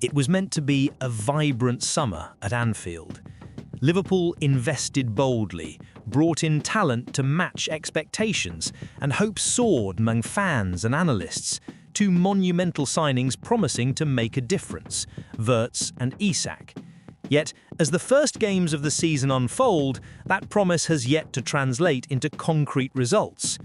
It was meant to be a vibrant summer at Anfield. Liverpool invested boldly, brought in talent to match expectations, and hope soared among fans and analysts. Two monumental signings promising to make a difference, Wirtz and Isak. Yet, as the first games of the season unfold, that promise has yet to translate into concrete results.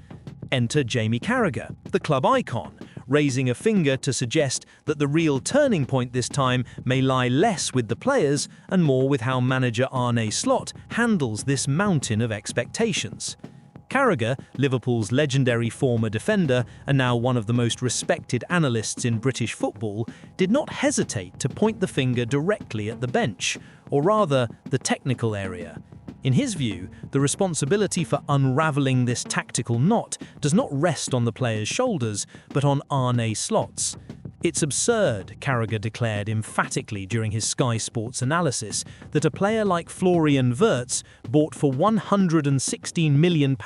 Enter Jamie Carragher, the club icon, raising a finger to suggest that the real turning point this time may lie less with the players and more with how manager Arne Slot handles this mountain of expectations. Carragher, Liverpool's legendary former defender and now one of the most respected analysts in British football, did not hesitate to point the finger directly at the bench, or rather, the technical area. In his view, the responsibility for unravelling this tactical knot does not rest on the players' shoulders, but on Arne Slot's. It's absurd, Carragher declared emphatically during his Sky Sports analysis, that a player like Florian Wirtz, bought for £116 million,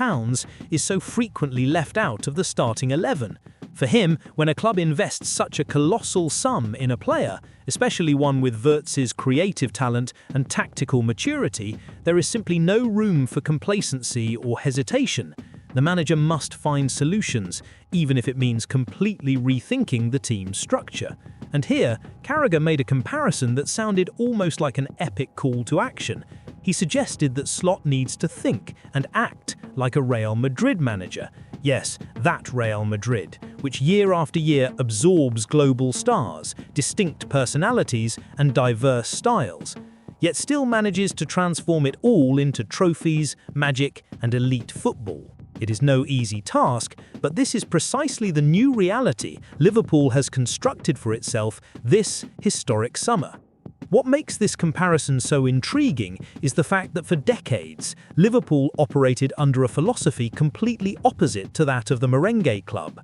is so frequently left out of the starting 11. For him, when a club invests such a colossal sum in a player, especially one with Wirtz's creative talent and tactical maturity, there is simply no room for complacency or hesitation. The manager must find solutions, even if it means completely rethinking the team's structure. And here, Carragher made a comparison that sounded almost like an epic call to action. He suggested that Slot needs to think and act like a Real Madrid manager. Yes, that Real Madrid, which year after year absorbs global stars, distinct personalities, and diverse styles, yet still manages to transform it all into trophies, magic, and elite football. It is no easy task, but this is precisely the new reality Liverpool has constructed for itself this historic summer. What makes this comparison so intriguing is the fact that for decades, Liverpool operated under a philosophy completely opposite to that of the Merengue club.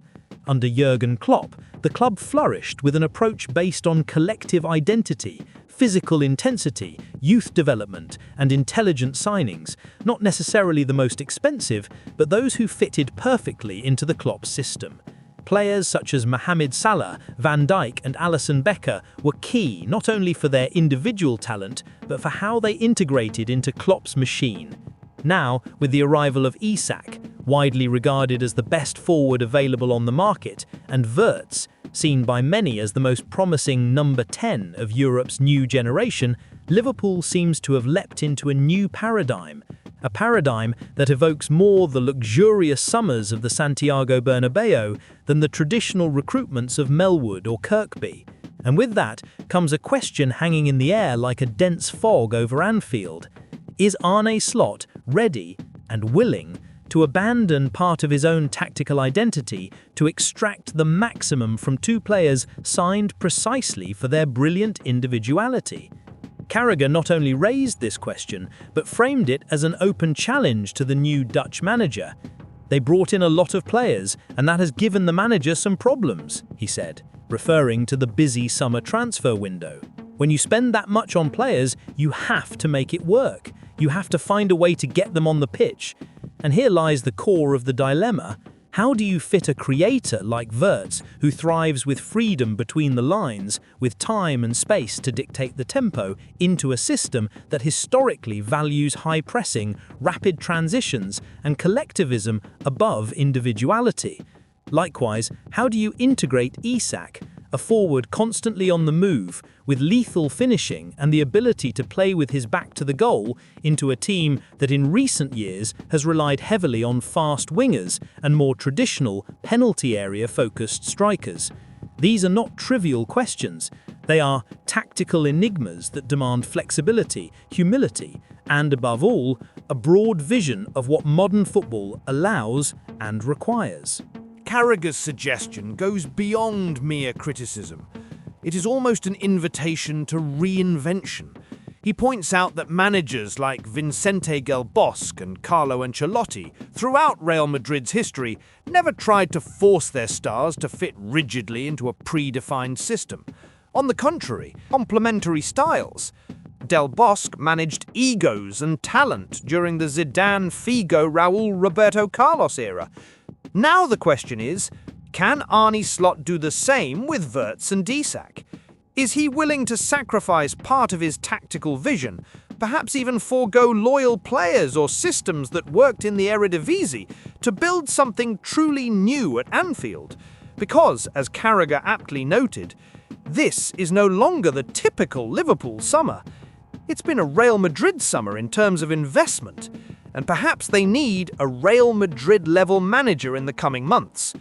Under Jurgen Klopp, the club flourished with an approach based on collective identity, physical intensity, youth development, and intelligent signings, not necessarily the most expensive, but those who fitted perfectly into the Klopp system. Players such as Mohamed Salah, Van Dijk, and Alisson Becker were key not only for their individual talent, but for how they integrated into Klopp's machine. Now, with the arrival of Isak, widely regarded as the best forward available on the market, and Wirtz, seen by many as the most promising number 10 of Europe's new generation, Liverpool seems to have leapt into a new paradigm. A paradigm that evokes more the luxurious summers of the Santiago Bernabeu than the traditional recruitments of Melwood or Kirkby. And with that comes a question hanging in the air like a dense fog over Anfield. Is Arne Slot ready and willing to abandon part of his own tactical identity to extract the maximum from two players signed precisely for their brilliant individuality? Carragher not only raised this question, but framed it as an open challenge to the new Dutch manager. They brought in a lot of players, and that has given the manager some problems, he said, referring to the busy summer transfer window. When you spend that much on players, you have to make it work. You have to find a way to get them on the pitch. And here lies the core of the dilemma. How do you fit a creator like Wirtz, who thrives with freedom between the lines, with time and space to dictate the tempo, into a system that historically values high pressing, rapid transitions, and collectivism above individuality? Likewise, how do you integrate Isak, a forward constantly on the move, with lethal finishing and the ability to play with his back to the goal, into a team that in recent years has relied heavily on fast wingers and more traditional penalty area-focused strikers? These are not trivial questions. They are tactical enigmas that demand flexibility, humility, and above all, a broad vision of what modern football allows and requires. Carragher's suggestion goes beyond mere criticism. It is almost an invitation to reinvention. He points out that managers like Vicente Del Bosque and Carlo Ancelotti, throughout Real Madrid's history, never tried to force their stars to fit rigidly into a predefined system. On the contrary, complementary styles. Del Bosque managed egos and talent during the Zidane, Figo, Raul, Roberto Carlos era. Now the question is, can Arne Slot do the same with Wirtz and Isak? Is he willing to sacrifice part of his tactical vision, perhaps even forego loyal players or systems that worked in the Eredivisie, to build something truly new at Anfield? Because, as Carragher aptly noted, this is no longer the typical Liverpool summer. It's been a Real Madrid summer in terms of investment, and perhaps they need a Real Madrid-level manager in the coming months.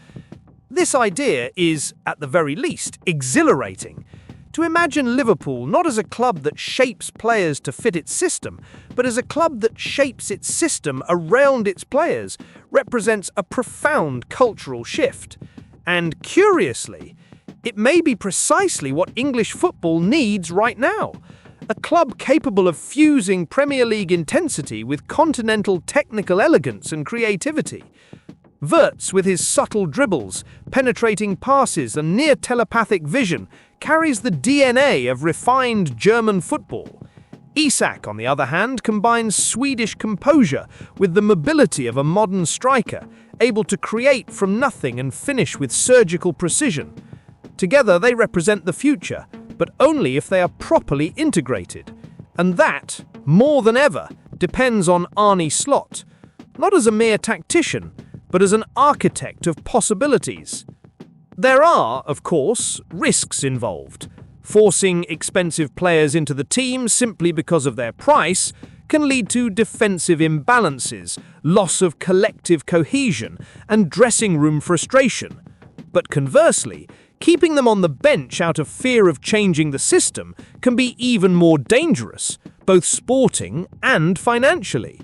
This idea is, at the very least, exhilarating. To imagine Liverpool not as a club that shapes players to fit its system, but as a club that shapes its system around its players, represents a profound cultural shift. And curiously, it may be precisely what English football needs right now. A club capable of fusing Premier League intensity with continental technical elegance and creativity. Wirtz, with his subtle dribbles, penetrating passes and near-telepathic vision, carries the DNA of refined German football. Isak, on the other hand, combines Swedish composure with the mobility of a modern striker, able to create from nothing and finish with surgical precision. Together they represent the future, but only if they are properly integrated. And that, more than ever, depends on Arne Slot, not as a mere tactician, but as an architect of possibilities. There are, of course, risks involved. Forcing expensive players into the team simply because of their price can lead to defensive imbalances, loss of collective cohesion, and dressing room frustration. But conversely, keeping them on the bench out of fear of changing the system can be even more dangerous, both sporting and financially.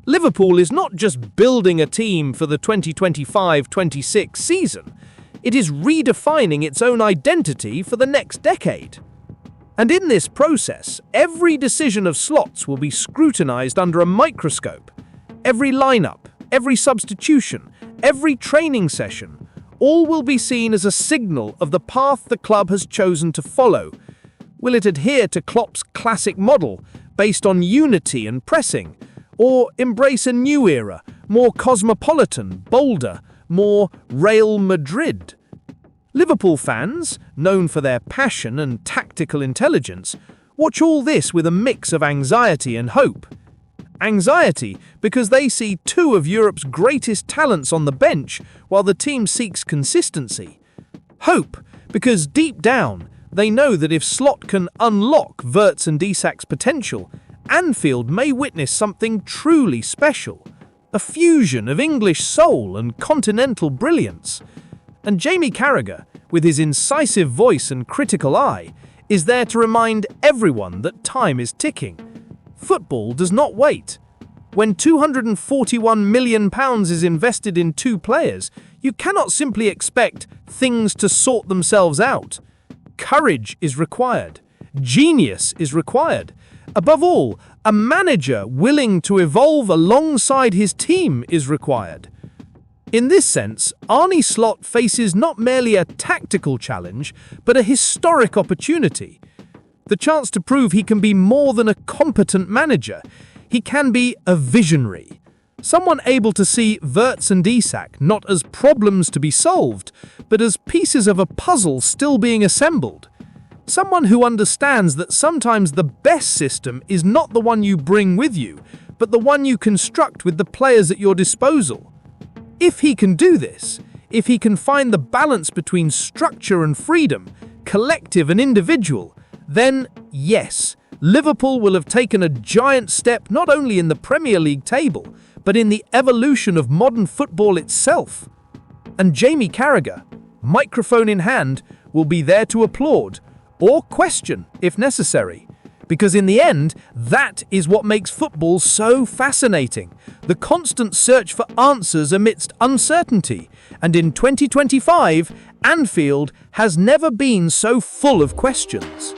Liverpool is not just building a team for the 2025-26 season, it is redefining its own identity for the next decade. And in this process, every decision of Slot's will be scrutinized under a microscope. Every lineup, every substitution, every training session, all will be seen as a signal of the path the club has chosen to follow. Will it adhere to Klopp's classic model, based on unity and pressing, or embrace a new era, more cosmopolitan, bolder, more Real Madrid? Liverpool fans, known for their passion and tactical intelligence, watch all this with a mix of anxiety and hope. Anxiety because they see two of Europe's greatest talents on the bench while the team seeks consistency. Hope because deep down they know that if Slot can unlock Wirtz and Isak's potential, Anfield may witness something truly special, a fusion of English soul and continental brilliance. And Jamie Carragher, with his incisive voice and critical eye, is there to remind everyone that time is ticking. Football does not wait. When £241 million is invested in two players, you cannot simply expect things to sort themselves out. Courage is required. Genius is required. Above all, a manager willing to evolve alongside his team is required. In this sense, Arne Slot faces not merely a tactical challenge, but a historic opportunity. The chance to prove he can be more than a competent manager. He can be a visionary. Someone able to see Wirtz and Isak not as problems to be solved, but as pieces of a puzzle still being assembled. Someone who understands that sometimes the best system is not the one you bring with you, but the one you construct with the players at your disposal. If he can do this, if he can find the balance between structure and freedom, collective and individual, then yes, Liverpool will have taken a giant step not only in the Premier League table, but in the evolution of modern football itself. And Jamie Carragher, microphone in hand, will be there to applaud, or question if necessary. Because in the end, that is what makes football so fascinating. The constant search for answers amidst uncertainty. And in 2025, Anfield has never been so full of questions.